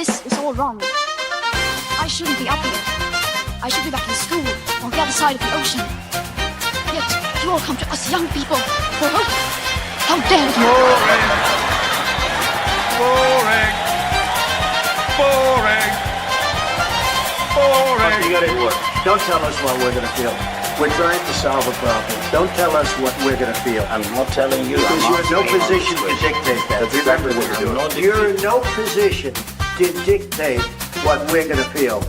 This is all wrong. I shouldn't be up here. I should be back in school on the other side of the ocean. Yet you all come to us young people for hope. How dare you! Boring. Boring. Boring. Boring. You got it work. Don't tell us what we're going to feel. We're trying to solve a problem. Don't tell us what we're going to feel. I'm not telling you. Because you're in no position to dictate that. That's exactly what you're doing. You're in no position to dictate what we're going to feel.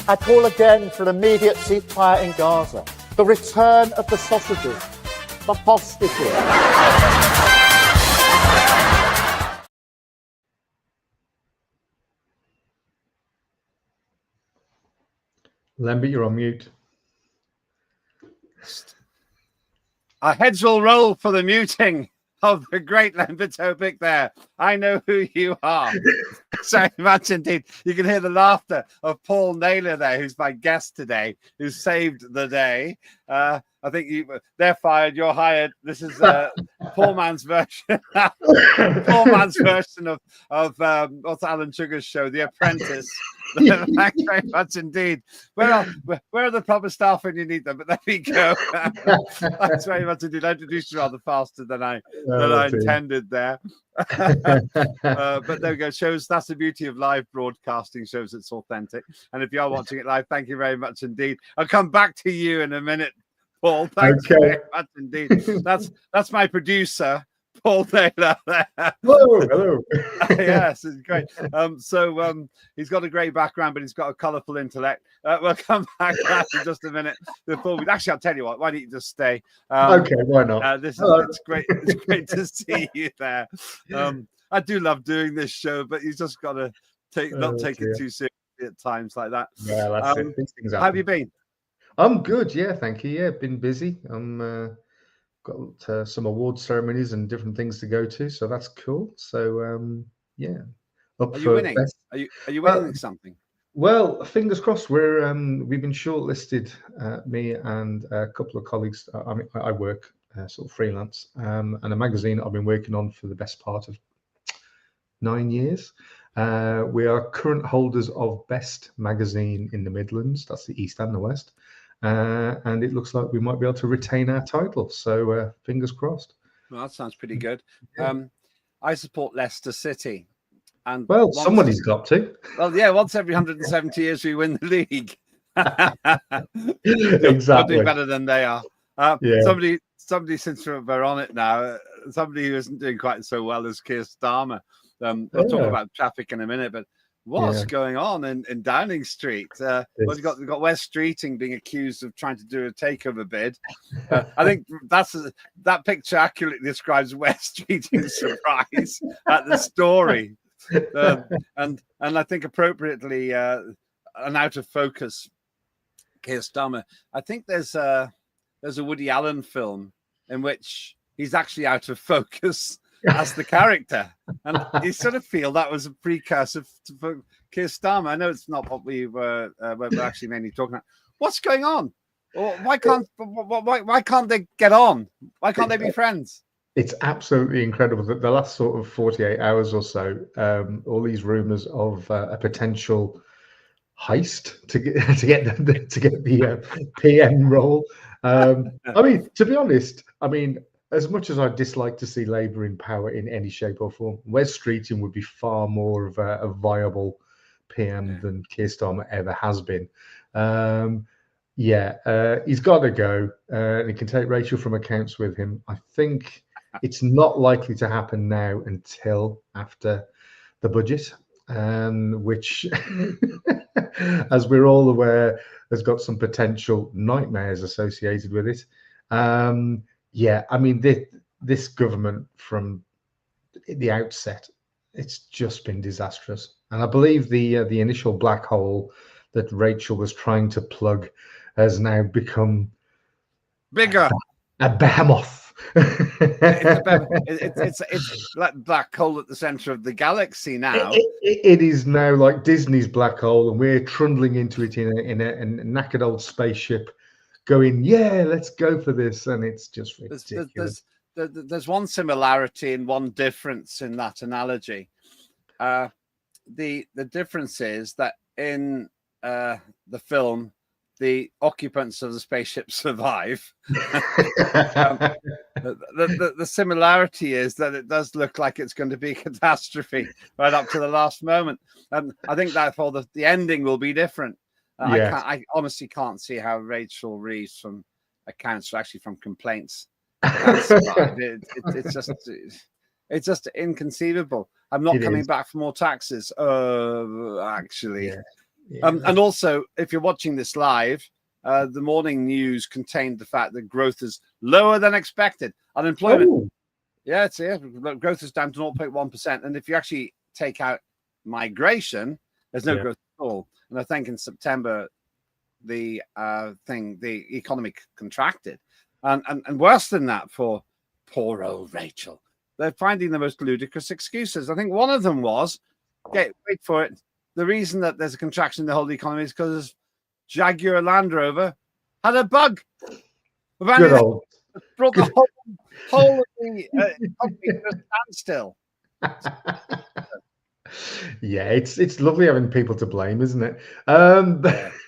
I call again for an immediate ceasefire in Gaza, the return of the sausages, the hostages. Lembit, you're on mute. Our heads will roll for the muting of the great Lembit Öpik there. I know who you are. So much indeed. You can hear the laughter of Paul Naylor there, who's my guest today, who saved the day. I think they're fired, you're hired. This is Paul Mann's version. Paul Mann's version of what's Alan Sugar's show, The Apprentice. Thanks very much indeed. Where are the proper staff when you need them? But there we go. Thanks very much indeed. I introduced you rather faster than I intended there. But there we go. Shows that's the beauty of live broadcasting. Shows it's authentic. And if you are watching it live, thank you very much indeed. I'll come back to you in a minute, Paul. Thanks very much indeed. That's my producer, Paul Naylor. Hello. Yes, it's great. He's got a great background, but he's got a colourful intellect. We'll come back to that in just a minute. Actually, I'll tell you what. Why don't you just stay? Okay, why not? It's great. It's great to see you there. I do love doing this show, but you just got to not take it too seriously at times like that. Yeah, that's it. These things happen. How have you been? I'm good. Yeah, thank you. Yeah, been busy. I'm got some award ceremonies and different things to go to, so that's cool. So yeah. Are you winning? Are you winning something? Well, fingers crossed. We've been shortlisted, me and a couple of colleagues. I work sort of freelance, and a magazine I've been working on for the best part of 9 years. We are current holders of Best Magazine in the Midlands. That's the East and the West. And it looks like we might be able to retain our title. So fingers crossed. Well, that sounds pretty good. I support Leicester City. And somebody's got to. Well, yeah, once every 170 years we win the league. Exactly. We'll do better than they are. Somebody, since we're on it now, somebody who isn't doing quite so well as Keir Starmer. We'll talk about traffic in a minute, but what's going on in Downing Street? We've got West Streeting being accused of trying to do a takeover bid. I think that picture accurately describes West Streeting's surprise at the story, and I think appropriately an out of focus Keir Starmer. I think there's a Woody Allen film in which he's actually out of focus as the character, and you sort of feel that was a precursor for Keir Starmer. I know it's not what we're actually mainly talking about. What's going on? Or why can't they get on? Why can't they be friends? It's absolutely incredible that the last sort of 48 hours or so, all these rumours of a potential heist to get the PM role. I mean, to be honest, as much as I dislike to see Labour in power in any shape or form, Wes Streeting would be far more of a viable PM than Keir Starmer ever has been. He's got to go. He can take Rachel from accounts with him. I think it's not likely to happen now until after the budget, which, as we're all aware, has got some potential nightmares associated with it. This government from the outset, it's just been disastrous. And I believe the initial black hole that Rachel was trying to plug has now become bigger. A behemoth. It's like black hole at the center of the galaxy now. It is now like Disney's black hole, and we're trundling into it in a knackered old spaceship, going, yeah, let's go for this, and it's just ridiculous. There's one similarity and one difference in that analogy. The difference is that in the film, the occupants of the spaceship survive. The similarity is that it does look like it's going to be a catastrophe right up to the last moment. And I think therefore the ending will be different. I honestly can't see how Rachel Reeves from accounts, or actually from complaints, it's just inconceivable. I'm not coming back for more taxes. Actually. Yeah. Yeah. And also, if you're watching this live, the morning news contained the fact that growth is lower than expected. Unemployment, growth is down to 0.1%. And if you actually take out migration, there's no growth at all. And I think in September, the economy contracted. And worse than that for poor old Rachel. They're finding the most ludicrous excuses. I think one of them was, wait for it, the reason that there's a contraction in the whole economy is because Jaguar Land Rover had a bug. Good old. Brought the whole of the economy to a standstill. Yeah, it's lovely having people to blame, isn't it?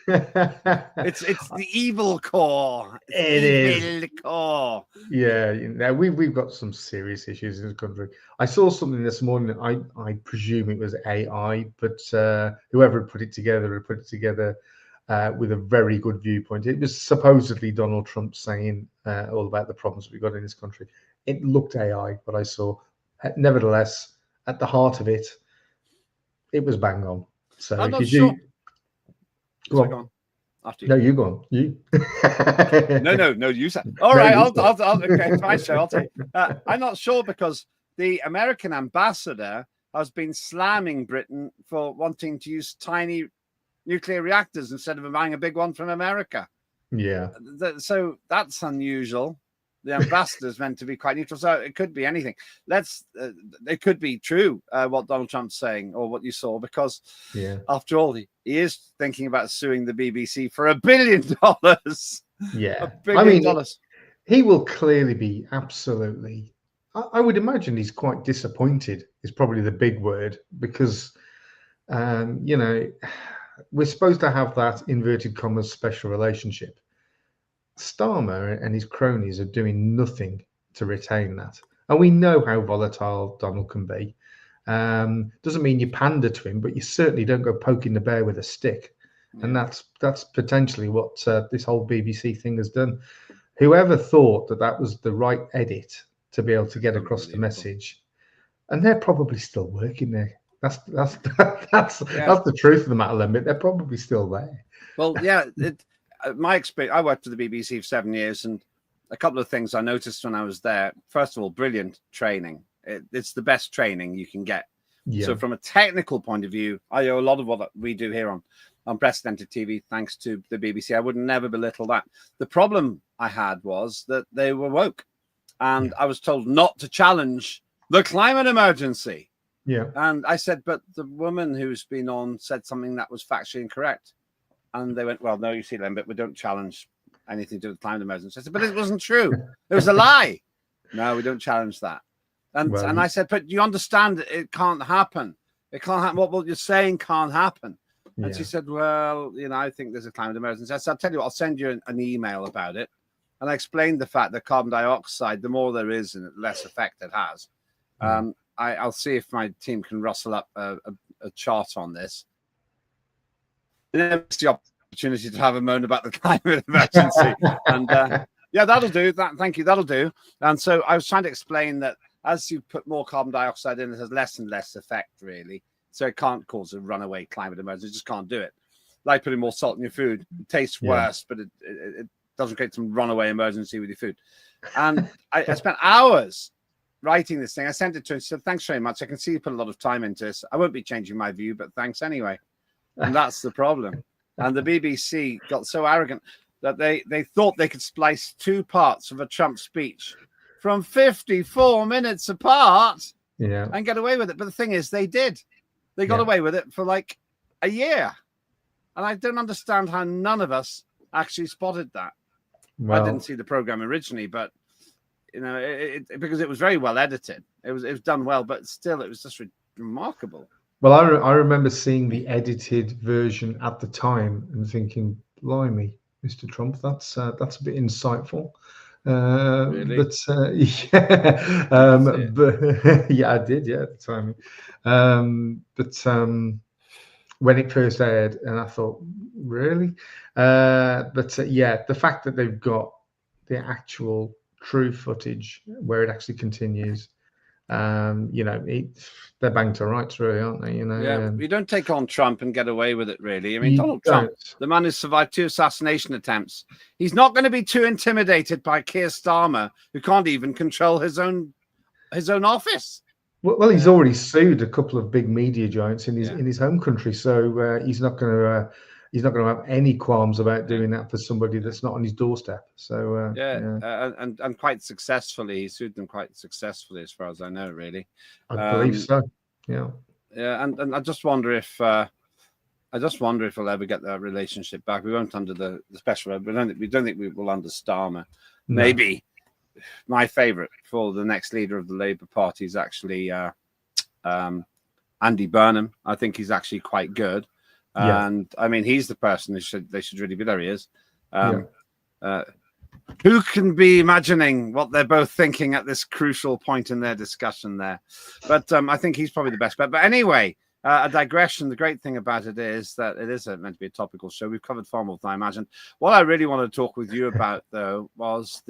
It's the evil core. It is evil core. Yeah, we've got some serious issues in this country. I saw something this morning. I presume it was AI, but whoever had put it together with a very good viewpoint. It was supposedly Donald Trump saying all about the problems we've got in this country. It looked AI, but I saw. Nevertheless, at the heart of it, it was bang on. So I'm if you do, go on. After you. No, you go on. You. no. You said. All right. I'll okay. It's my show. I'll take. I'm not sure because the American ambassador has been slamming Britain for wanting to use tiny nuclear reactors instead of buying a big one from America. Yeah. So that's unusual. The ambassador is meant to be quite neutral, so it could be anything. It could be true what Donald Trump's saying or what you saw, because after all, he is thinking about suing the BBC for $1 billion. Yeah, $1 billion. He will clearly be absolutely. I would imagine he's quite disappointed. Is probably the big word, because we're supposed to have that inverted commas special relationship. Starmer and his cronies are doing nothing to retain that. And we know how volatile Donald can be. Doesn't mean you pander to him, but you certainly don't go poking the bear with a stick. Yeah. And that's potentially what this whole BBC thing has done. Whoever thought that was the right edit to be able to get across the message, and they're probably still working there. That's the truth of the matter, Lembit. They're probably still there. Well, yeah. My experience, I worked for the BBC for 7 years, and a couple of things I noticed when I was there. First of all, brilliant training. It's the best training you can get. Yeah. So from a technical point of view, I owe a lot of what we do here on Unprecedented TV thanks to the BBC. I would never belittle that. The problem I had was that they were woke, and I was told not to challenge the climate emergency. Yeah. And I said, but the woman who's been on said something that was factually incorrect. And they went, well, no, you see, Lembit, we don't challenge anything to do with climate emergency. I said, but it wasn't true. It was a lie. No, we don't challenge that. And I said, but you understand it can't happen. It can't happen. What you're saying can't happen. And she said, well, I think there's a climate emergency. I said, I'll tell you what, I'll send you an email about it. And I explained the fact that carbon dioxide, the more there is, and the less effect it has. I'll see if my team can rustle up a chart on this. It's the opportunity to have a moan about the climate emergency. And that'll do. Thank you. That'll do. And so I was trying to explain that as you put more carbon dioxide in, it has less and less effect, really. So it can't cause a runaway climate emergency. You just can't do it. Like putting more salt in your food. It tastes worse, but it doesn't create some runaway emergency with your food. And I spent hours writing this thing. I sent it to him. He said, thanks very much. I can see you put a lot of time into this. I won't be changing my view, but thanks anyway. And that's the problem. And the BBC got so arrogant that they thought they could splice two parts of a Trump speech from 54 minutes apart and get away with it. But the thing is, they did. They got away with it for like a year. And I don't understand how none of us actually spotted that. I didn't see the program originally, but because it was very well edited. It was done well, but still, it was just remarkable. Well, I remember seeing the edited version at the time and thinking, "Blimey, Mr. Trump, that's a bit insightful." Really? But yeah, but yeah, I did, yeah, at the time. But when it first aired, and I thought, really? But yeah, the fact that they've got the actual true footage where it actually continues, they're banged to rights, really, aren't they? You don't take on Trump and get away with it, really. I mean, Donald Trump, the man who's survived 2 assassination attempts, he's not going to be too intimidated by Keir Starmer, who can't even control his own office. Well, he's already sued a couple of big media giants in his home country, so he's not going to have any qualms about doing that for somebody that's not on his doorstep. So and quite successfully, he sued them quite successfully, as far as I know, really. I believe so. Yeah. Yeah, and I just wonder if we'll ever get that relationship back. We won't under the special. We don't think we will under Starmer. No. Maybe. My favourite for the next leader of the Labour Party is actually Andy Burnham. I think he's actually quite good, and I mean he's the person they should really be. There he is. Who can be imagining what they're both thinking at this crucial point in their discussion there? But I think he's probably the best bet. But anyway, a digression. The great thing about it is that it is meant to be a topical show. We've covered far more than I imagined. What I really wanted to talk with you about, though, was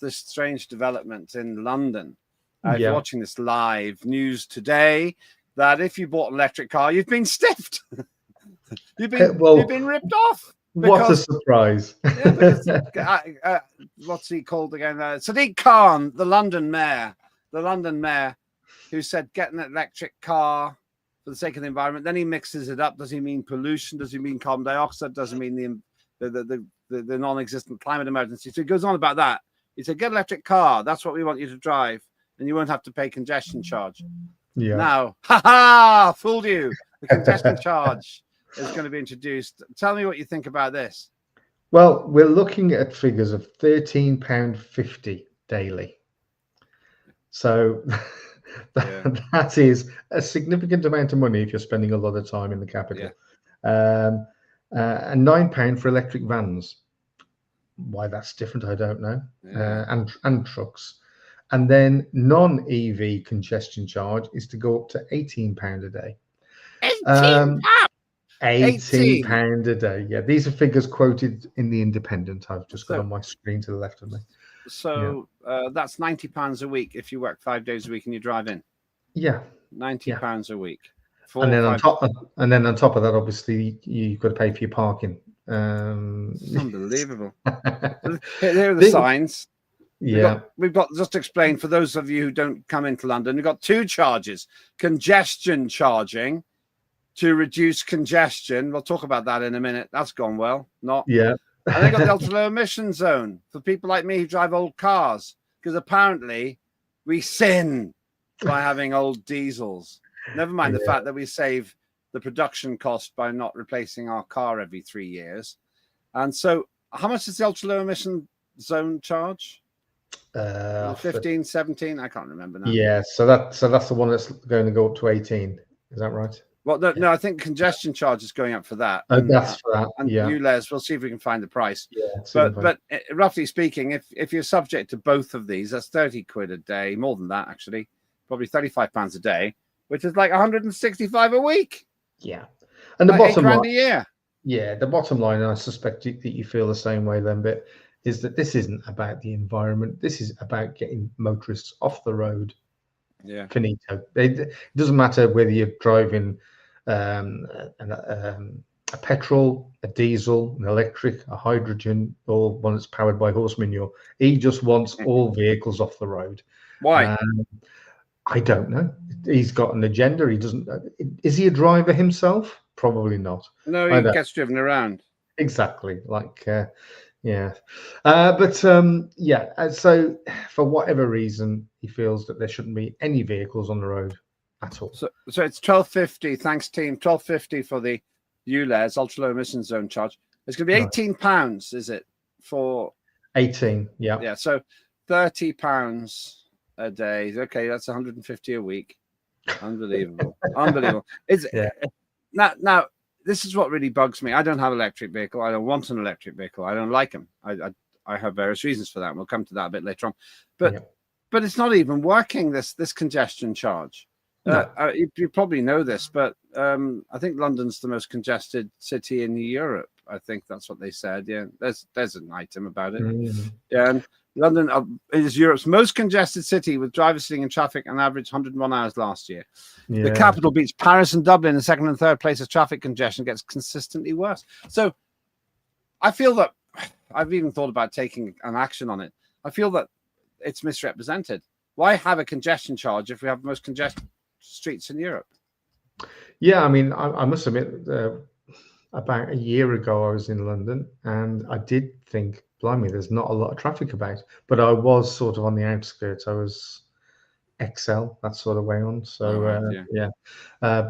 this strange development in London. If you're watching this live news today, that if you bought an electric car, you've been stiffed. you've been ripped off. What a surprise. What's he called again? Sadiq Khan, the London mayor, who said, get an electric car for the sake of the environment. Then he mixes it up. Does he mean pollution? Does he mean carbon dioxide? Does he mean the non-existent climate emergency? So he goes on about that. He said, get an electric car. That's what we want you to drive. And you won't have to pay congestion charge. Yeah. Now, fooled you. The congestion charge is going to be introduced. Tell me what you think about this. Well, we're looking at figures of £13.50 daily. So that is a significant amount of money if you're spending a lot of time in the capital. And £9 for electric vans. Why that's different, I don't know. And trucks. And then non-EV congestion charge is to go up to £18 a day. £18 a day. Yeah, these are figures quoted in the Independent. I've just got on my screen to the left of me. So that's £90 a week if you work 5 days a week and you drive in. Yeah, £90 a week. And then on top of that, obviously, you've got to pay for your parking. Unbelievable. Here are the signs. We've got just to explain for those of you who don't come into London, we've got 2 charges: congestion charging to reduce congestion. We'll talk about that in a minute. That's gone well. And they got the ultra low emission zone for people like me who drive old cars, because apparently we sin by having old diesels. Never mind the fact that we save the production cost by not replacing our car every 3 years. And so how much is the ultra low emission zone charge? 15, 17? I can't remember now. Yeah, so that's the one that's going to go up to 18. Is that right? Well, no, I think congestion charge is going up for that. That's for that. And ULEZ, we'll see if we can find the price. But roughly speaking, if you're subject to both of these, that's 30 quid a day, more than that actually, probably £35 a day, which is like 165 a week. Yeah, and the bottom line a year. Yeah, the bottom line, and I suspect that you feel the same way, Lembit, is that this isn't about the environment. This is about getting motorists off the road. Yeah, finito. It doesn't matter whether you're driving a petrol, a diesel, an electric, a hydrogen, or one that's powered by horse manure. He just wants all vehicles off the road. Why? I don't know. He's got an agenda. He doesn't. Is he a driver himself? Probably not. No, he gets driven around. Exactly. So for whatever reason, he feels that there shouldn't be any vehicles on the road at all. So it's £12.50. Thanks, team. £12.50 for the ULEZ, ultra low emission zone charge. It's going to be £18, is it, for 18. Yeah. Yeah. So £30 a day. Okay, that's 150 a week. Unbelievable. Unbelievable. It's now this is what really bugs me. I don't have an electric vehicle. I don't want an electric vehicle. I don't like them. I have various reasons for that. And we'll come to that a bit later on. But it's not even working, this congestion charge. You probably know this, but I think London's the most congested city in Europe. I think that's what they said. Yeah, there's an item about it. Yeah, and London is Europe's most congested city, with drivers sitting in traffic an average 101 hours last year. The capital beats Paris and Dublin in second and third place as traffic congestion gets consistently worse. So I feel that I've even thought about taking an action on it. I feel that it's misrepresented. Why have a congestion charge if we have the most congested streets in Europe? Yeah, I mean, I must admit, about a year ago, I was in London, and I did think, blimey, there's not a lot of traffic about. But I was sort of on the outskirts. I was XL, that sort of way on. So so I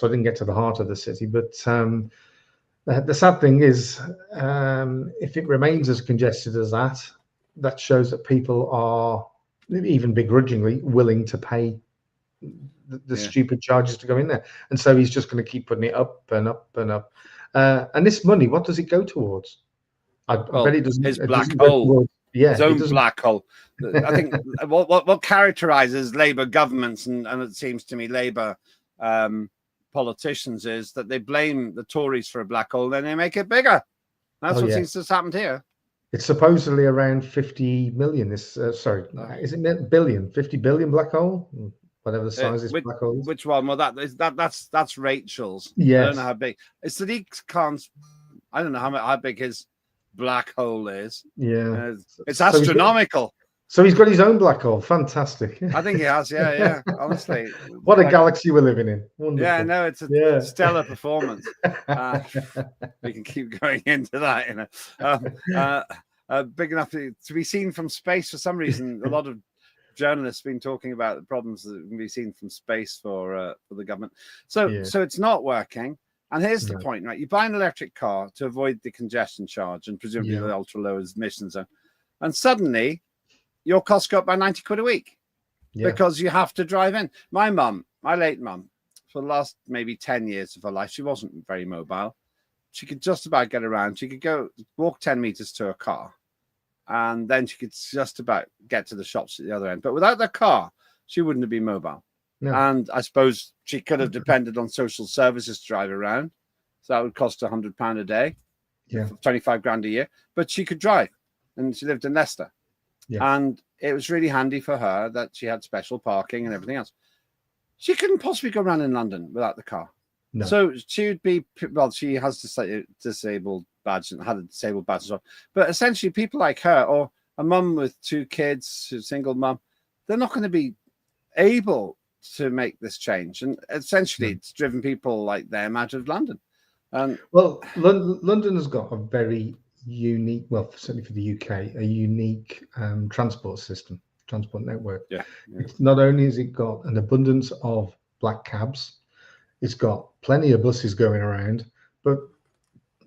didn't get to the heart of the city. But the sad thing is, if it remains as congested as that, that shows that people are, even begrudgingly, willing to pay the stupid charges to go in there. And so he's just going to keep putting it up and up and up. And this money, what does it go towards? I bet it doesn't. His black hole. His own black hole. I think what characterizes Labour governments, and it seems to me Labour politicians, is that they blame the Tories for a black hole, then they make it bigger. That's what seems to have happened here. It's supposedly around 50 million. Is it billion? 50 billion black hole? Whatever the size is, black holes. Which one? Well, that's Rachel's. Yes. I don't know how big. It's Sadiq Khan's. I don't know how big his black hole is. Yeah. It's astronomical. So he's got his own black hole. Fantastic. I think he has. Yeah. Honestly. What a galaxy we're living in. Wonderful. Yeah, no, it's a stellar performance. We can keep going into that, big enough to be seen from space. For some reason, a lot of journalists have been talking about the problems that can be seen from space for the government. So it's not working. And here's the point, right? You buy an electric car to avoid the congestion charge and presumably the ultra low emission zone, and suddenly your costs go up by 90 quid a week because you have to drive in. My late mum, for the last maybe 10 years of her life, she wasn't very mobile. She could just about get around. She could walk 10 meters to a car, and then she could just about get to the shops at the other end. But without the car, she wouldn't have been mobile. No. And I suppose she could have depended on social services to drive around. So that would cost £100 a day, 25 grand a year. But she could drive, and she lived in Leicester. Yeah. And it was really handy for her that she had special parking and everything else. She couldn't possibly go around in London without the car. No. So she would be, she has disabled badge and had a disabled badge as well. But essentially, people like her, or a mum with 2 kids, a single mum, they're not going to be able to make this change. And essentially, it's driven people like them out of London. Well, London has got a very unique, well, certainly for the UK, a unique transport network. It's not only has it got an abundance of black cabs, it's got plenty of buses going around, but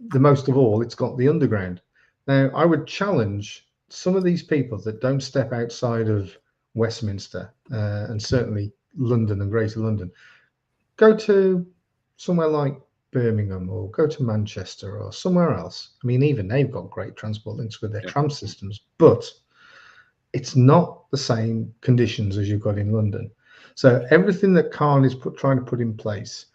the most of all, it's got the underground. Now, I would challenge some of these people that don't step outside of Westminster and certainly London and Greater London. Go to somewhere like Birmingham or go to Manchester or somewhere else. I mean, even they've got great transport links with their tram systems, but it's not the same conditions as you've got in London. So everything that Khan is trying to put in place,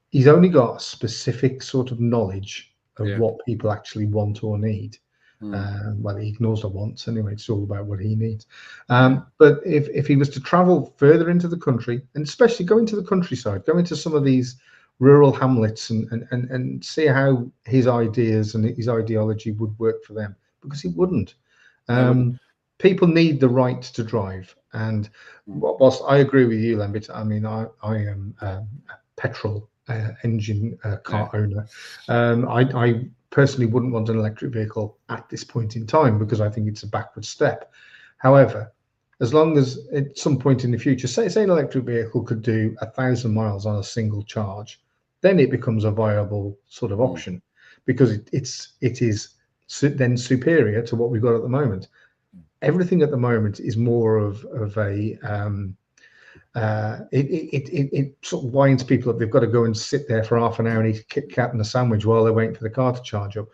he's only got a specific sort of knowledge of what people actually want or need. Well, he ignores the wants anyway. It's all about what he needs. But if he was to travel further into the country, and especially go into the countryside, go into some of these rural hamlets and see how his ideas and his ideology would work for them, because it wouldn't. People need the right to drive. And whilst I agree with you, Lembit, I mean, I am a petrol engine car owner. I personally wouldn't want an electric vehicle at this point in time because I think it's a backward step. However, as long as at some point in the future, say an electric vehicle could do 1,000 miles on a single charge, then it becomes a viable sort of option, because it is then superior to what we've got at the moment. Everything at the moment is more of a it sort of winds people up. They've got to go and sit there for half an hour and eat a Kit Kat and a sandwich while they're waiting for the car to charge up.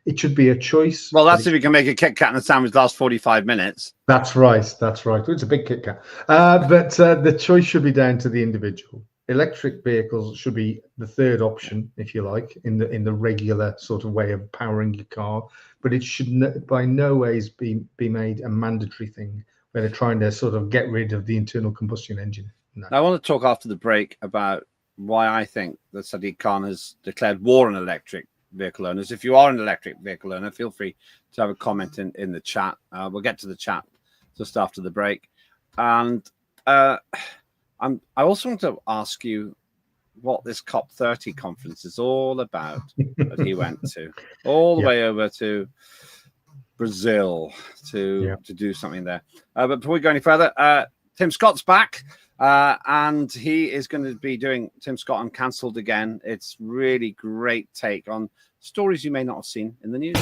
It should be a choice. Well, that's if you can make a Kit Kat and a sandwich last 45 minutes. That's right. That's right. It's a big Kit Kat. But the choice should be down to the individual. Electric vehicles should be the third option, if you like, in the regular sort of way of powering your car. But it should by no ways be made a mandatory thing where they're trying to sort of get rid of the internal combustion engine. No. I want to talk after the break about why I think that Sadiq Khan has declared war on electric vehicle owners. If you are an electric vehicle owner, feel free to have a comment in the chat. We'll get to the chat just after the break. And I also want to ask you what this COP30 conference is all about that he went to, all the way over to Brazil to do something there. But before we go any further, Tim Scott's back. And he is going to be doing Tim Scott Uncancelled again. It's really great take on stories you may not have seen in the news.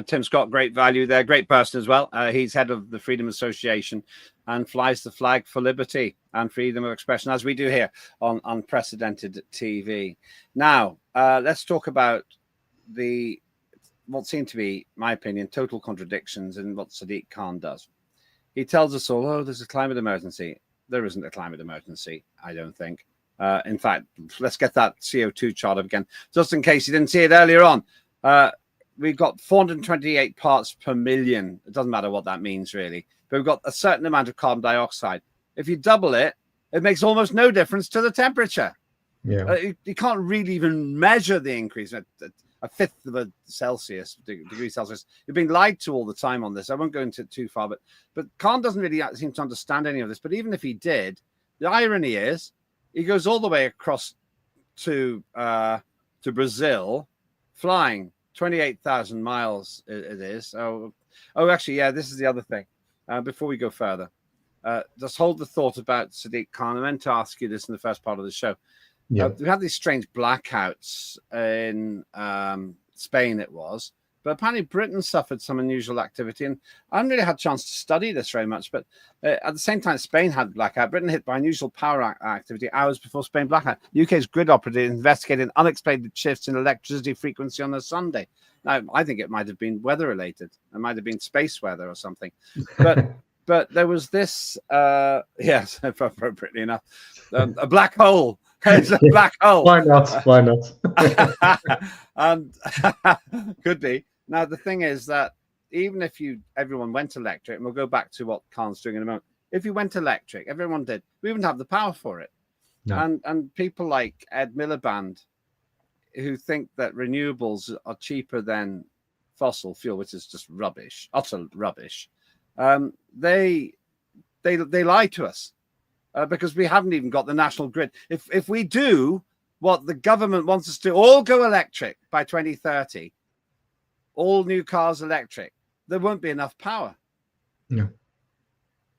Tim Scott, great value there, great person as well. He's head of the Freedom Association and flies the flag for liberty and freedom of expression, as we do here on Unprecedented TV. Now, let's talk about what seem to be, my opinion, total contradictions in what Sadiq Khan does. He tells us all, oh, there's a climate emergency. There isn't a climate emergency, I don't think. In fact, let's get that CO2 chart up again, just in case you didn't see it earlier on. We've got 428 parts per million. It doesn't matter what that means, really. But we've got a certain amount of carbon dioxide. If you double it, it makes almost no difference to the temperature. Yeah. You can't really even measure the increase. A fifth of a degree Celsius. You're being lied to all the time on this. I won't go into it too far, but Khan doesn't really seem to understand any of this. But even if he did, the irony is he goes all the way across to Brazil, flying 28,000 miles. It is. Oh, actually, yeah. This is the other thing. Before we go further, just hold the thought about Sadiq Khan. I meant to ask you this in the first part of the show. Yeah. We had these strange blackouts in Spain, it was, but apparently Britain suffered some unusual activity, and I haven't really had a chance to study this very much, but at the same time Spain had blackout, Britain hit by unusual power activity hours before Spain blackout. UK's grid operator investigated unexplained shifts in electricity frequency on a Sunday. Now, I think it might have been weather related. It might have been space weather or something, but there was this, yes, appropriately enough, a black hole. It's a black hole. Why not? Why not? Could be. Now, the thing is that even if everyone went electric, and we'll go back to what Khan's doing in a moment. If you went electric, everyone did, we wouldn't have the power for it. No. And people like Ed Miliband, who think that renewables are cheaper than fossil fuel, which is just rubbish, utter rubbish. They lie to us. Because we haven't even got the national grid. If we do what the government wants us to, all go electric by 2030, all new cars electric, there won't be enough power. No.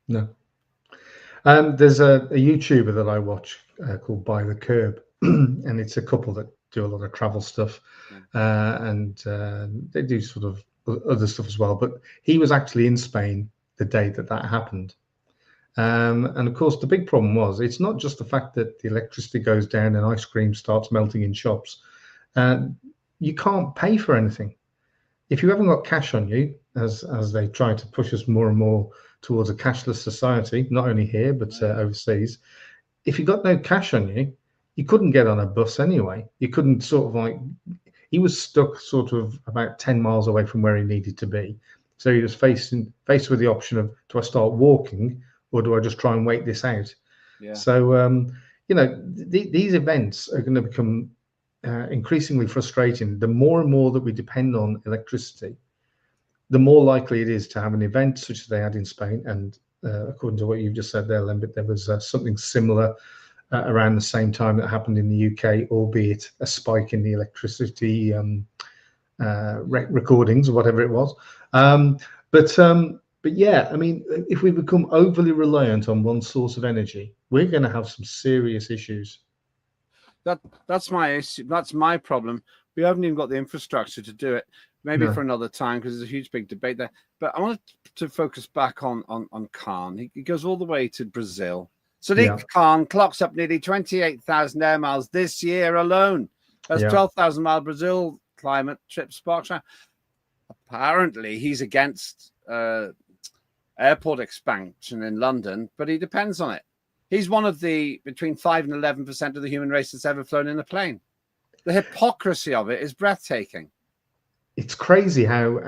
There's a YouTuber that I watch called By the Curb, and it's a couple that do a lot of travel stuff, and they do sort of other stuff as well. But he was actually in Spain the day that happened. And of course, the big problem was it's not just the fact that the electricity goes down and ice cream starts melting in shops. You can't pay for anything. If you haven't got cash on you, as they try to push us more and more towards a cashless society, not only here, but overseas, if you got no cash on you, you couldn't get on a bus anyway. You couldn't he was stuck sort of about 10 miles away from where he needed to be. So he was faced with the option of, do I start walking? Or do I just try and wait this out? Yeah. So, these events are going to become increasingly frustrating. The more and more that we depend on electricity, the more likely it is to have an event such as they had in Spain. And according to what you've just said there, Lembit, there was something similar around the same time that happened in the UK, albeit a spike in the electricity recordings or whatever it was. But yeah, I mean, if we become overly reliant on one source of energy, we're going to have some serious issues. That's my issue. That's my problem. We haven't even got the infrastructure to do it. Maybe for another time, because there's a huge big debate there. But I wanted to focus back on Khan. He goes all the way to Brazil. Sadiq Khan clocks up nearly 28,000 air miles this year alone. That's 12,000 mile Brazil climate trip sparks. Apparently, he's against airport expansion in London, but he depends on it. He's one of the between 5 and 11% of the human race that's ever flown in a plane. The hypocrisy of it is breathtaking. It's crazy how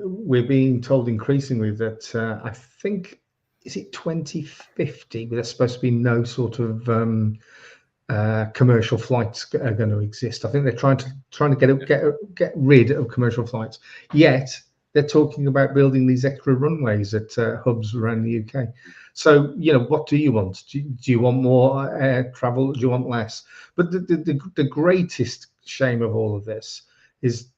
we're being told increasingly that I think, is it 2050? There's supposed to be no sort of commercial flights are going to exist. I think they're trying to get rid of commercial flights. Yet they're talking about building these extra runways at hubs around the UK. So, you know, what do you want? Do you want more air travel? Do you want less? But the greatest shame of all of this is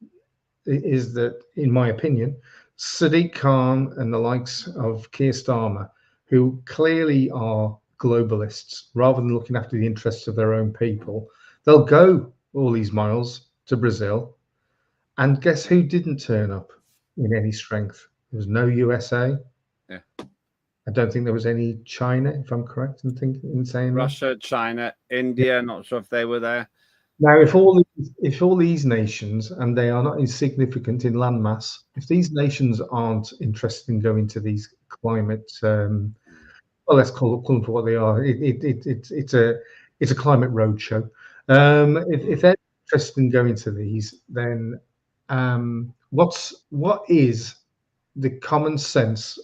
that, in my opinion, Sadiq Khan and the likes of Keir Starmer, who clearly are globalists, rather than looking after the interests of their own people, they'll go all these miles to Brazil. And guess who didn't turn up in any strength? There was no USA. Yeah. I don't think there was any China, if I'm correct in saying Russia, that. China, India, not sure if they were there. Now, if all these nations, and they are not insignificant in landmass, if these nations aren't interested in going to these climate, well, let's call them for what they are. It's a climate roadshow. If they're interested in going to these, then what is the common sense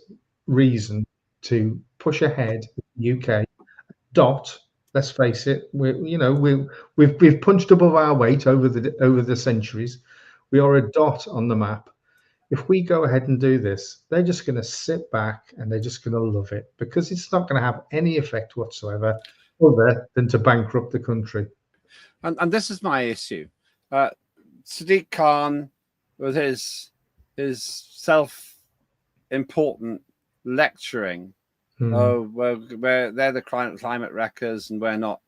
reason to push ahead in the UK? Let's face it, we've punched above our weight over the centuries. We are a dot on the map. If we go ahead and do this, they're just going to sit back and they're just going to love it, because it's not going to have any effect whatsoever other than to bankrupt the country. And this is my issue. Sadiq Khan, with his self-important lecturing, oh, well, they're the climate wreckers and we're not.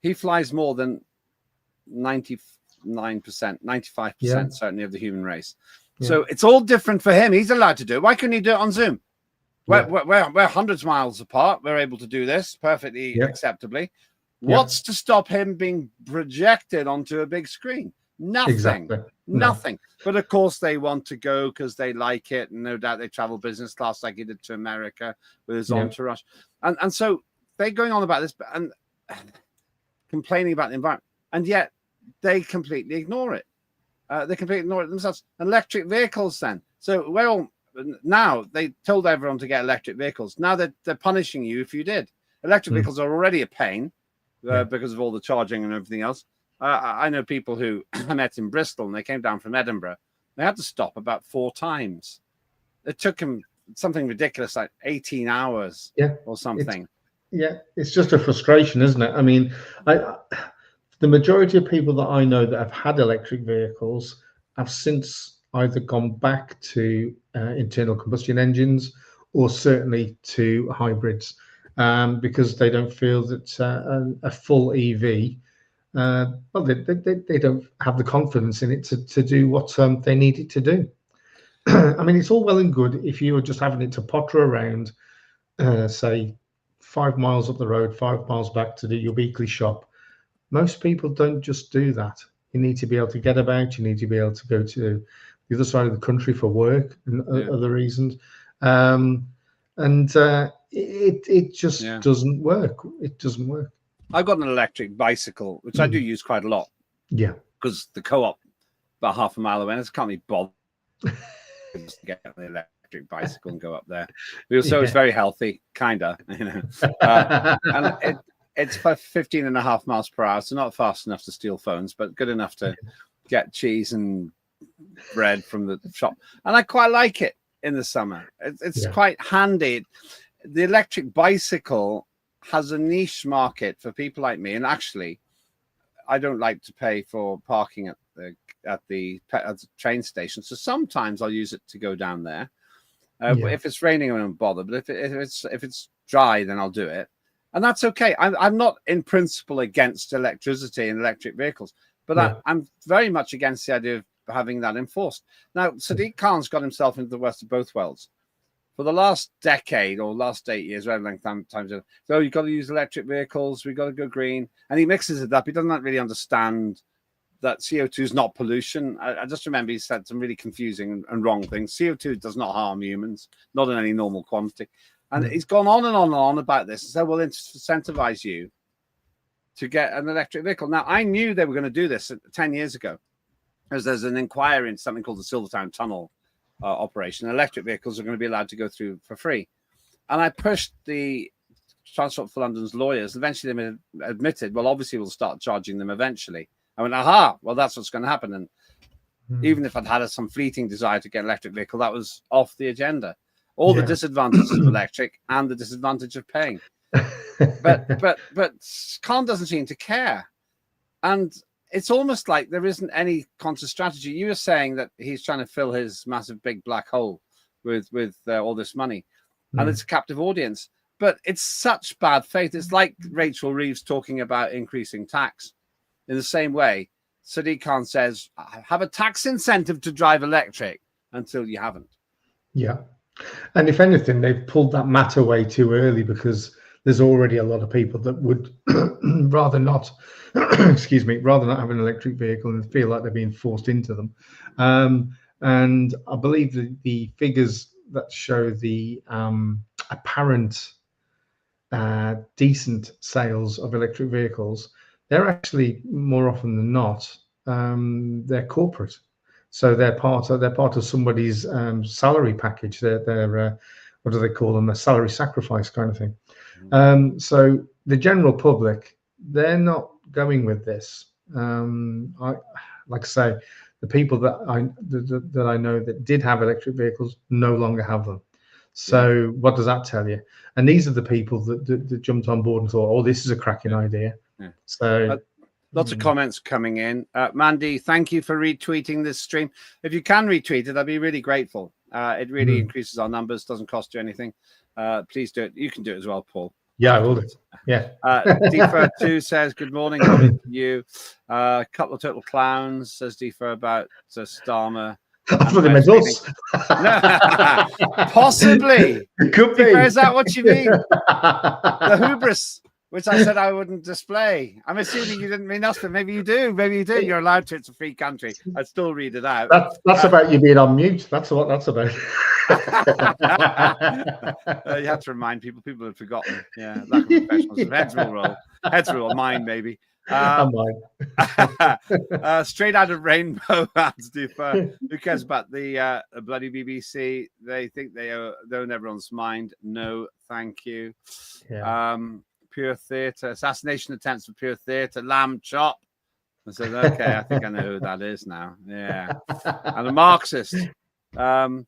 He flies more than 99%, 95% certainly of the human race. Yeah. So it's all different for him. He's allowed to do it. Why couldn't he do it on Zoom? We're hundreds of miles apart. We're able to do this perfectly acceptably. What's to stop him being projected onto a big screen? Nothing. Exactly. Nothing. No. But of course they want to go because they like it, and no doubt they travel business class like he did to America with his entourage. And so they're going on about this and complaining about the environment, and yet they completely ignore it. They completely ignore it themselves. Electric vehicles then. So now they told everyone to get electric vehicles. Now they're punishing you if you did. Electric vehicles are already a pain because of all the charging and everything else. I know people who I met in Bristol, and they came down from Edinburgh. They had to stop about 4 times. It took them something ridiculous, like 18 hours or something. It's just a frustration, isn't it? I mean, the majority of people that I know that have had electric vehicles have since either gone back to internal combustion engines or certainly to hybrids, because they don't feel that a full EV, they don't have the confidence in it to do what they need it to do. I mean, it's all well and good if you were just having it to potter around, say 5 miles up the road, 5 miles back to do your weekly shop. Most people don't just do that. You need to be able to get about. You need to be able to go to the other side of the country for work and other reasons. It just doesn't work. It doesn't work. I've got an electric bicycle, which I do use quite a lot. Yeah. Because the co-op about half a mile away, and I can't be bothered to get an electric bicycle and go up there. So it's very healthy, kinda, and it's 15.5 miles per hour, so not fast enough to steal phones, but good enough to get cheese and bread from the shop. And I quite like it. in the summer. It's quite handy. The electric bicycle has a niche market for people like me. And actually, I don't like to pay for parking at the train station. So sometimes I'll use it to go down there. If it's raining, I won't bother. But if it's dry, then I'll do it. And that's okay. I'm not in principle against electricity and electric vehicles, but I'm very much against the idea of having that enforced. Now, Sadiq Khan's got himself into the worst of both worlds. For the last decade or last 8 years, whatever length time, so you've got to use electric vehicles, we've got to go green. And he mixes it up. He doesn't really understand that CO2 is not pollution. I just remember he said some really confusing and wrong things. CO2 does not harm humans, not in any normal quantity. And he's gone on and on and on about this. So we'll incentivize you to get an electric vehicle. Now, I knew they were going to do this 10 years ago, because there's an inquiry in something called the Silvertown Tunnel operation. Electric vehicles are going to be allowed to go through for free. And I pushed the Transport for London's lawyers. Eventually, they admitted, well, obviously, we'll start charging them eventually. I went, aha, well, that's what's going to happen. And even if I'd had some fleeting desire to get an electric vehicle, that was off the agenda. All the disadvantages of electric and the disadvantage of paying. But Khan doesn't seem to care. And it's almost like there isn't any conscious strategy. You were saying that he's trying to fill his massive big black hole with all this money. And it's a captive audience. But it's such bad faith. It's like Rachel Reeves talking about increasing tax. In the same way, Sadiq Khan says, have a tax incentive to drive electric until you haven't. Yeah. And if anything, they've pulled that matter way too early, because there's already a lot of people that would rather not, rather not have an electric vehicle and feel like they're being forced into them. And I believe that the figures that show the apparent decent sales of electric vehicles, they're actually more often than not, they're corporate. So they're part of somebody's salary package. They're what do they call them? A salary sacrifice kind of thing. So the general public, they're not going with this. Like I say, the people that I know that did have electric vehicles no longer have them. So what does that tell you? And these are the people that jumped on board and thought, oh, this is a cracking idea. So. Lots of comments coming in. Mandy, thank you for retweeting this stream. If you can retweet it, I'd be really grateful. It really increases our numbers, doesn't cost you anything. Please do it. You can do it as well, Paul. Yeah, I will do. Yeah. Defer2 says, good morning. To you. A couple of total clowns, says Defer, about Starmer. For the medals. Possibly. It could be. Is that what you mean? The hubris, which I said I wouldn't display. I'm assuming you didn't mean us, but maybe you do. Maybe you do. You're allowed to. It's a free country. I'd still read it out. That's about you being on mute. That's what that's about. You have to remind people. People have forgotten. Yeah, lack of professionalism. Heads will roll. Mine, maybe. Straight out of Rainbow, who cares about the bloody BBC? They think they own everyone's mind. No, thank you. Yeah. Pure Theatre, assassination attempts for Pure Theatre, Lamb Chop. I said, okay, I think I know who that is now. Yeah. And a Marxist. And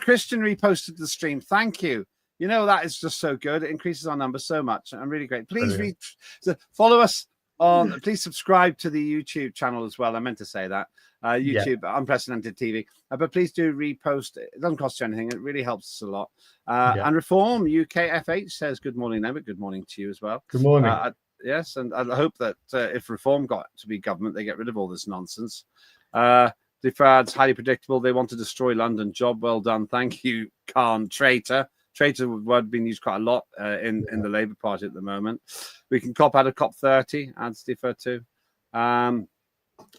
Christian reposted the stream. Thank you. You know, that is just so good. It increases our numbers so much. I'm really great. Please follow us on, please subscribe to the YouTube channel as well. I meant to say that. YouTube, Unprecedented TV. But please do repost. It doesn't cost you anything. It really helps us a lot. And Reform UKFH says, good morning, Lembit. Good morning to you as well. Good morning. Yes, and I hope that if Reform got to be government, they get rid of all this nonsense. Defards, highly predictable. They want to destroy London. Job well done. Thank you, Khan. Traitor. Traitor word being used quite a lot in the Labour Party at the moment. We can cop out of COP30, adds Defer to.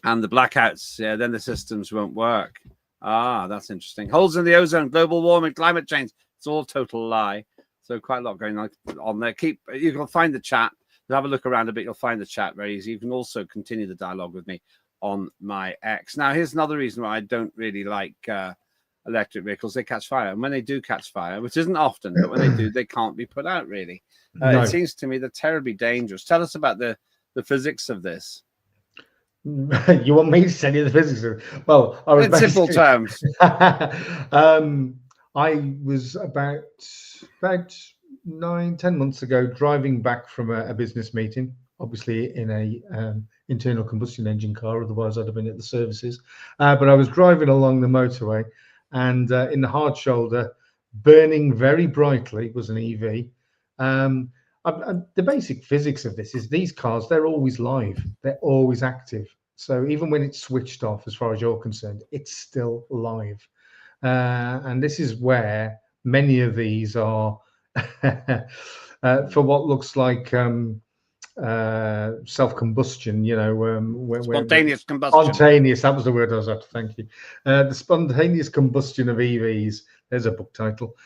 And the blackouts, then the systems won't work. That's interesting. Holes in the ozone, global warming, climate change. It's all a total lie. So quite a lot going on there. You can find the chat. Have a look around a bit. You'll find the chat very easy. You can also continue the dialogue with me on my X. Now, here's another reason why I don't really like electric vehicles. They catch fire. And when they do catch fire, which isn't often, but when they do, they can't be put out, really. No. It seems to me they're terribly dangerous. Tell us about the physics of this. You want me to tell you the physics of it? Well, in simple terms. I was about 9-10 months ago driving back from a business meeting, obviously in a internal combustion engine car, otherwise I'd have been at the services. But I was driving along the motorway, and in the hard shoulder, burning very brightly, was an EV. The basic physics of this is these cars, they're always live, they're always active. So even when it's switched off, as far as you're concerned, it's still live. And this is where many of these are for what looks like self-combustion, spontaneous combustion. Spontaneous, that was the word I was after, thank you. The spontaneous combustion of EVs, there's a book title.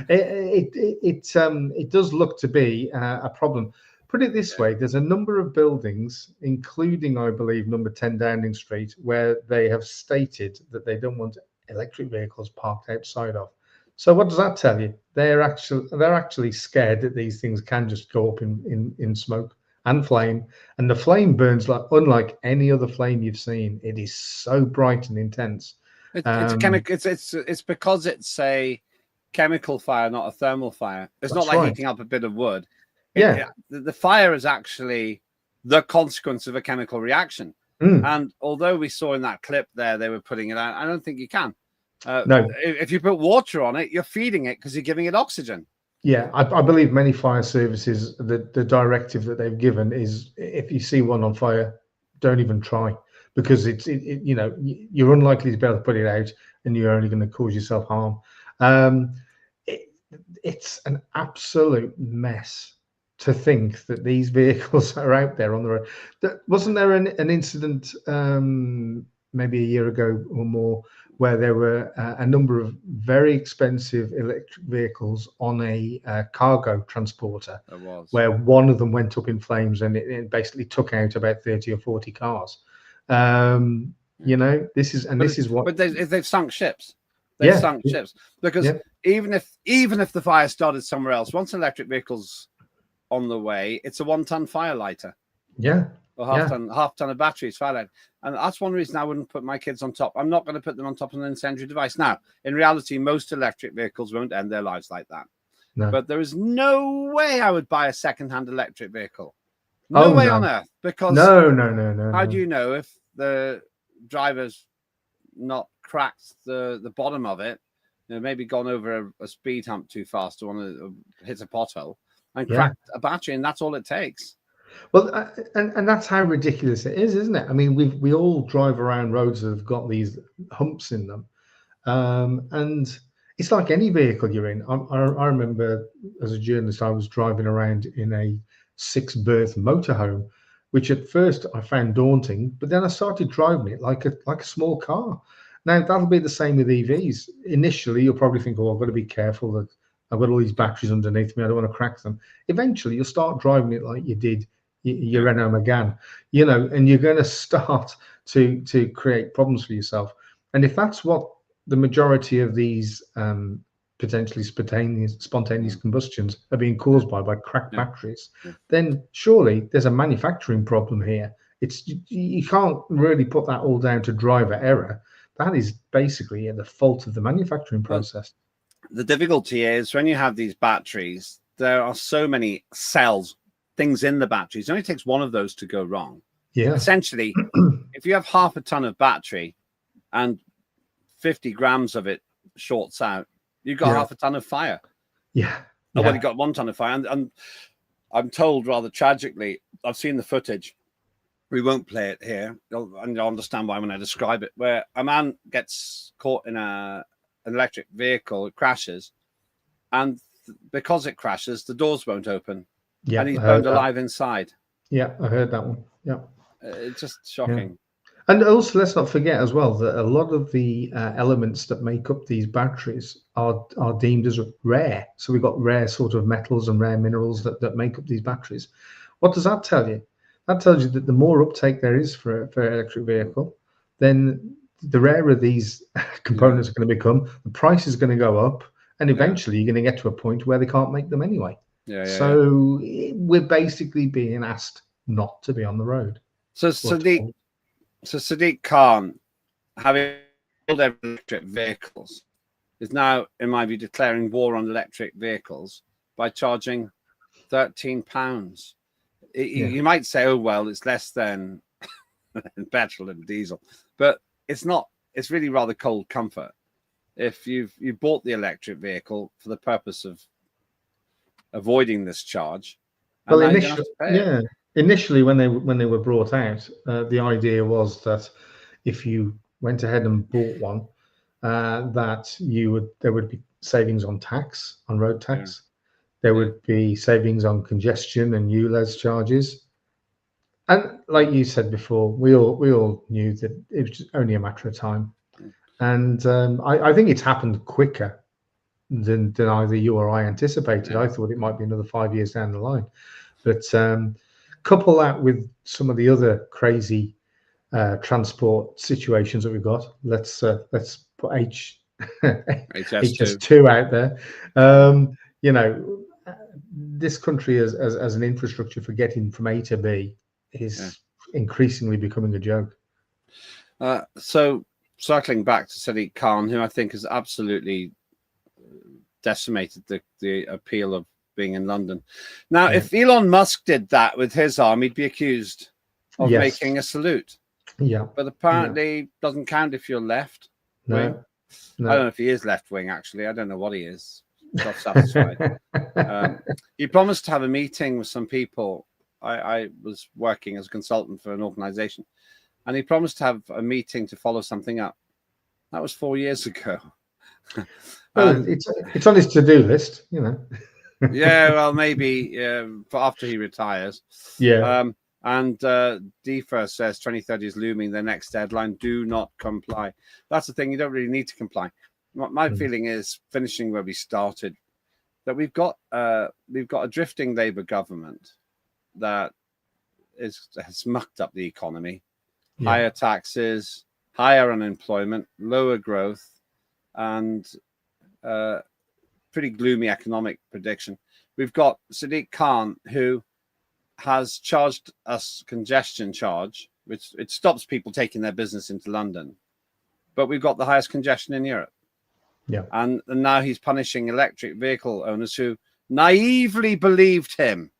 It does look to be a problem. Put it this way, there's a number of buildings, including, I believe, number 10 Downing Street, where they have stated that they don't want electric vehicles parked outside of. So what does that tell you? They're actually scared that these things can just go up in smoke and flame. And the flame burns unlike any other flame you've seen. It is so bright and intense. It's because it's a chemical fire, not a thermal fire. It's not like heating up a bit of wood. The fire is actually the consequence of a chemical reaction. And although we saw in that clip there they were putting it out, I don't think you can. No. If you put water on it, you're feeding it because you're giving it oxygen. Yeah, I believe many fire services, the directive that they've given is if you see one on fire, don't even try, because you're unlikely to be able to put it out, and you're only going to cause yourself harm. It's an absolute mess to think that these vehicles are out there on the road. Wasn't there an incident maybe a year ago or more where there were a number of very expensive electric vehicles on a cargo transporter, where one of them went up in flames, and it basically took out about 30 or 40 cars. This is what. But they've sunk ships. They've sunk ships because even if the fire started somewhere else, once an electric vehicle's on the way, it's a 1-ton fire lighter. Or half ton of batteries, fire lighter. And that's one reason I wouldn't put my kids on top. I'm not going to put them on top of an incendiary device. Now, in reality, most electric vehicles won't end their lives like that. No. But there is no way I would buy a second-hand electric vehicle. No way on earth. Because no. How do you know if the driver's not cracked the bottom of it, maybe gone over a speed hump too fast or hits a pothole and cracked a battery, and that's all it takes. Well, and that's how ridiculous it is, isn't it? I mean, we all drive around roads that have got these humps in them, and it's like any vehicle you're in. I remember as a journalist, I was driving around in a 6-berth motorhome, which at first I found daunting, but then I started driving it like a small car. Now that'll be the same with EVs. Initially, you'll probably think, "Oh, I've got to be careful that I've got all these batteries underneath me. I don't want to crack them." Eventually, you'll start driving it like you did your Renault Megane, and you're going to start to create problems for yourself. And if that's what the majority of these potentially spontaneous combustions are being caused by cracked batteries, then surely there's a manufacturing problem here. You can't really put that all down to driver error. That is basically the fault of the manufacturing process. The difficulty is when you have these batteries, there are so many things in the batteries. It only takes one of those to go wrong. Essentially, if you have half a ton of battery and 50 grams of it shorts out, you've got half a ton of fire. Nobody got 1 ton of fire. And I'm told rather tragically, I've seen the footage. We won't play it here, and you'll understand why when I describe it, where a man gets caught in an electric vehicle, it crashes, and because it crashes, the doors won't open. And he's burned alive inside. I heard that one. It's just shocking. And also, let's not forget as well that a lot of the elements that make up these batteries are deemed as rare. So we've got rare sort of metals and rare minerals that make up these batteries. What does that tell you? That tells you that the more uptake there is for an electric vehicle, then the rarer these components are going to become. The price is going to go up, and eventually you're going to get to a point where they can't make them anyway. So we're basically being asked not to be on the road. So Sadiq Khan, having electric vehicles is now, in my view, declaring war on electric vehicles by charging £13. You might say, oh, well, it's less than petrol and diesel, but it's not. It's really rather cold comfort. If you bought the electric vehicle for the purpose of avoiding this charge, well, initially when they were brought out, the idea was that if you went ahead and bought one, that there would be savings on tax, on road tax. There would be savings on congestion and ULEZ charges. And like you said before, we all knew that it was only a matter of time. And I think it's happened quicker than either you or I anticipated. I thought it might be another 5 years down the line. But couple that with some of the other crazy transport situations that we've got. Let's put HS2 out there. This country as an infrastructure for getting from A to B is increasingly becoming a joke. So circling back to Sadiq Khan, who I think has absolutely decimated the appeal of being in London. Now, if Elon Musk did that with his arm, he'd be accused of making a salute. Yeah. But apparently doesn't count if you're left wing. No. I don't know if he is left wing, actually. I don't know what he is. Self-satisfied. He promised to have a meeting with some people. I was working as a consultant for an organization, and he promised to have a meeting to follow something up. That was 4 years ago. Well, it's on his to-do list, Yeah, well, maybe for after he retires. Yeah. And DFA says 2030 is looming. The next deadline. Do not comply. That's the thing. You don't really need to comply. My feeling is, finishing where we started, that we've got a drifting Labour government that has mucked up the economy, higher taxes, higher unemployment, lower growth, and pretty gloomy economic prediction. We've got Sadiq Khan, who has charged us congestion charge, which it stops people taking their business into London, but we've got the highest congestion in Europe. Yeah, and now he's punishing electric vehicle owners who naively believed him,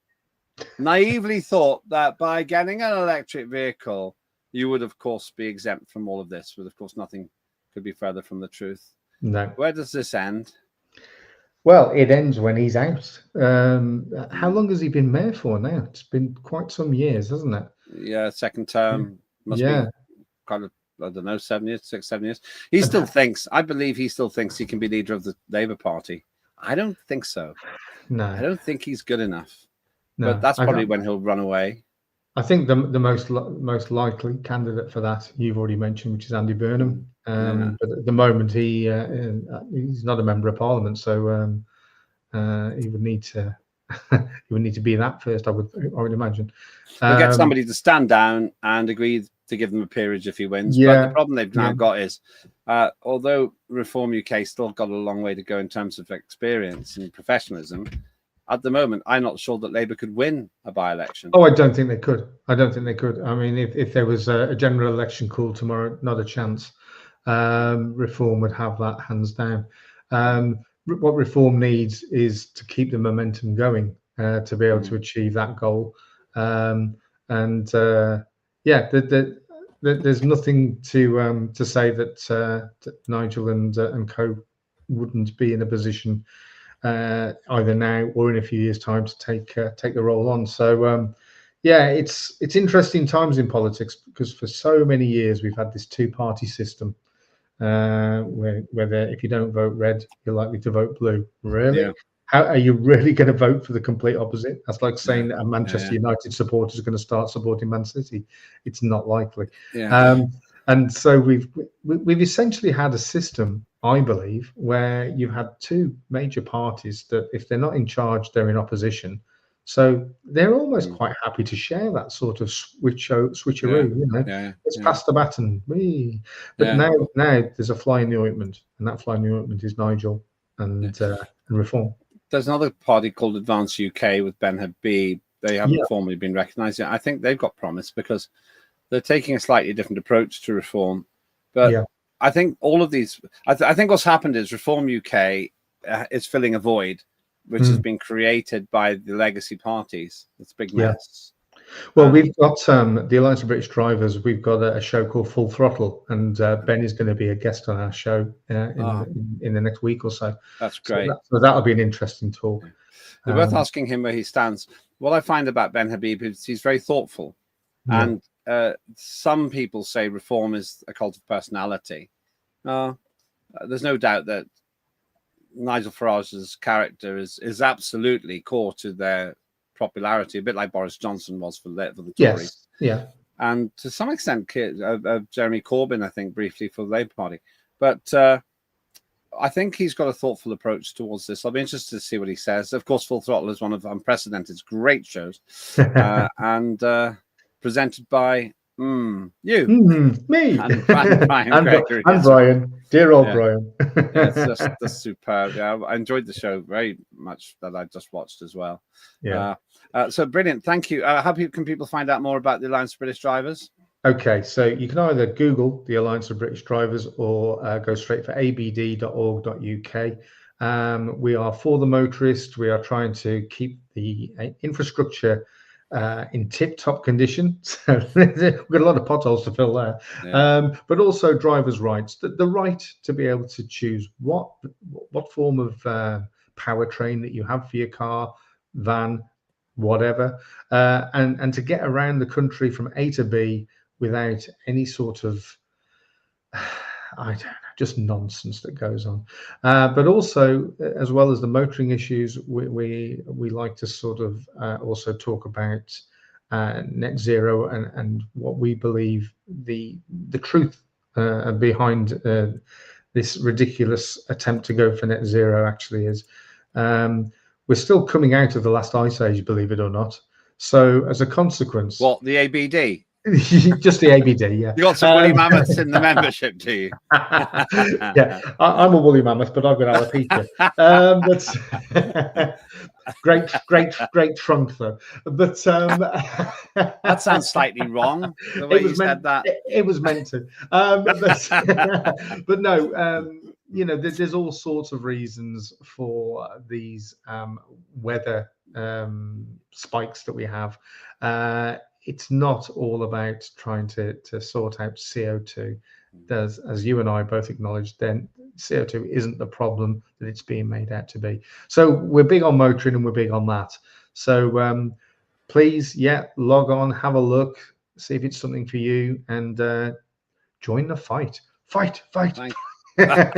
naively thought that by getting an electric vehicle, you would, of course, be exempt from all of this. But of course, nothing could be further from the truth. No. Where does this end? Well, it ends when he's out. How long has he been mayor for now? It's been quite some years, hasn't it? Yeah, second term. Must be kind of, I don't know, 7 years, 6, 7 years. He still thinks, I believe he still thinks he can be leader of the Labour Party. I don't think so. No. I don't think he's good enough. No, but that's probably when he'll run away. I think the most likely candidate for that you've already mentioned, which is Andy Burnham. But at the moment he's not a member of Parliament, so he would need to be that first. I would imagine. We'll get somebody to stand down and agree to give them a peerage if he wins. Yeah, but the problem they've now got is, although Reform UK still got a long way to go in terms of experience and professionalism, at the moment, I'm not sure that Labour could win a by-election. Oh, I don't think they could. I mean, if there was a general election called tomorrow, not a chance. Reform would have that hands down. What Reform needs is to keep the momentum going to be able to achieve that goal. There's nothing to say that Nigel and co wouldn't be in a position either now or in a few years' time to take the role on. So it's interesting times in politics, because for so many years we've had this two-party system where if you don't vote red, you're likely to vote blue. Really? Yeah. How are you really going to vote for the complete opposite? That's like saying that a Manchester United supporter is going to start supporting Man City. It's not likely. Yeah. And so we've essentially had a system, I believe, where you had two major parties that, if they're not in charge, they're in opposition. So they're almost quite happy to share that sort of switcheroo. Let's pass the baton. But now there's a fly in the ointment, and that fly in the ointment is Nigel and Reform. There's another party called Advance UK with Ben Habib. They haven't formally been recognised yet. I think they've got promise, because they're taking a slightly different approach to Reform. But I think all of these. I think what's happened is Reform UK is filling a void, which has been created by the legacy parties. It's a big mess. Well, we've got the Alliance of British Drivers. We've got a show called Full Throttle, and Ben is going to be a guest on our show in the next week or so. That's great. So that'll be an interesting talk. We're both asking him where he stands. What I find about Ben Habib is he's very thoughtful, and some people say reform is a cult of personality. There's no doubt that Nigel Farage's character is absolutely core to their popularity, a bit like Boris Johnson was for the Tories. Yes, yeah. And to some extent, Jeremy Corbyn, I think, briefly for the Labour Party. But I think he's got a thoughtful approach towards this. I'll be interested to see what he says. Of course, Full Throttle is one of Unprecedented's great shows, and presented by you, me, and Brian Gregory. And Brian, dear old Brian. It's just superb. Yeah, I enjoyed the show very much that I just watched as well. Yeah. So brilliant. Thank you. How can people find out more about the Alliance of British Drivers? Okay, so you can either Google the Alliance of British Drivers or go straight for abd.org.uk. We are for the motorist. We are trying to keep the infrastructure in tip-top condition. So we've got a lot of potholes to fill there. But also drivers' rights, the right to be able to choose what form of powertrain that you have for your car, van, whatever, and to get around the country from A to B without any sort of I don't know, just nonsense that goes on. But also, as well as the motoring issues, we like to sort of also talk about net zero and what we believe the truth behind this ridiculous attempt to go for net zero actually is. We're still coming out of the last ice age, believe it or not. So as a consequence... What, the ABD? Just the ABD, yeah. You got some woolly mammoths in the membership, do you? Yeah, I'm a woolly mammoth, but I've got alopecia. Great trunk, though. But that sounds slightly wrong, the way you said that. It was meant to. But no... you know, there's all sorts of reasons for these weather spikes that we have. It's not all about trying to sort out CO2. As you and I both acknowledged, then CO2 isn't the problem that it's being made out to be. So we're big on motoring and we're big on that. So please, log on, have a look, see if it's something for you, and join the fight. Fight. That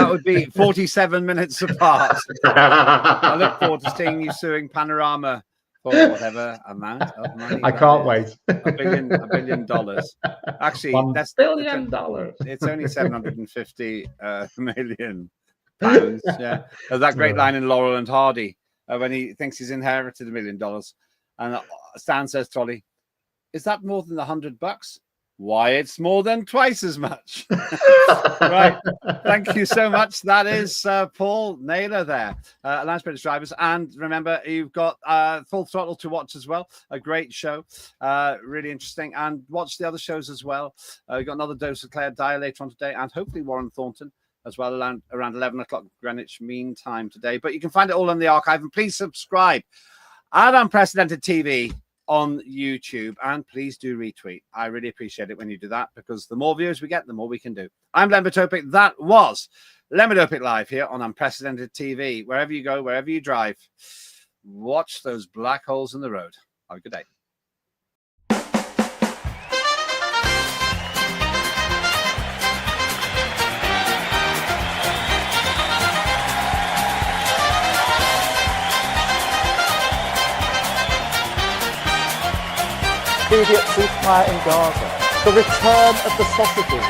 would be 47 minutes apart. I look forward to seeing you suing Panorama for whatever amount of money. I can't wait. $1 billion. Actually, $1 billion. It's only 750 million pounds. Yeah, there's that great line in Laurel and Hardy when he thinks he's inherited $1 million, and Stan says to Ollie, "Is that more than $100? Why, it's more than twice as much." Right. Thank you so much. That is Paul Naylor there, Alliance of British Drivers. And remember, you've got Full Throttle to watch as well. A great show. Really interesting. And watch the other shows as well. We've got another dose of Claire Dyer later on today, and hopefully Warren Thornton as well around 11 o'clock Greenwich Mean Time today. But you can find it all on the archive. And please subscribe at Unprecedented TV on YouTube, and please do retweet. I really appreciate it when you do that, because the more viewers we get, the more we can do. I'm Lembit Öpik. That was Lembit Öpik Live here on Unprecedented TV. Wherever you go, wherever you drive, watch those black holes in the road. Have a good day. Immediate ceasefire in Gaza, the return of the sausages.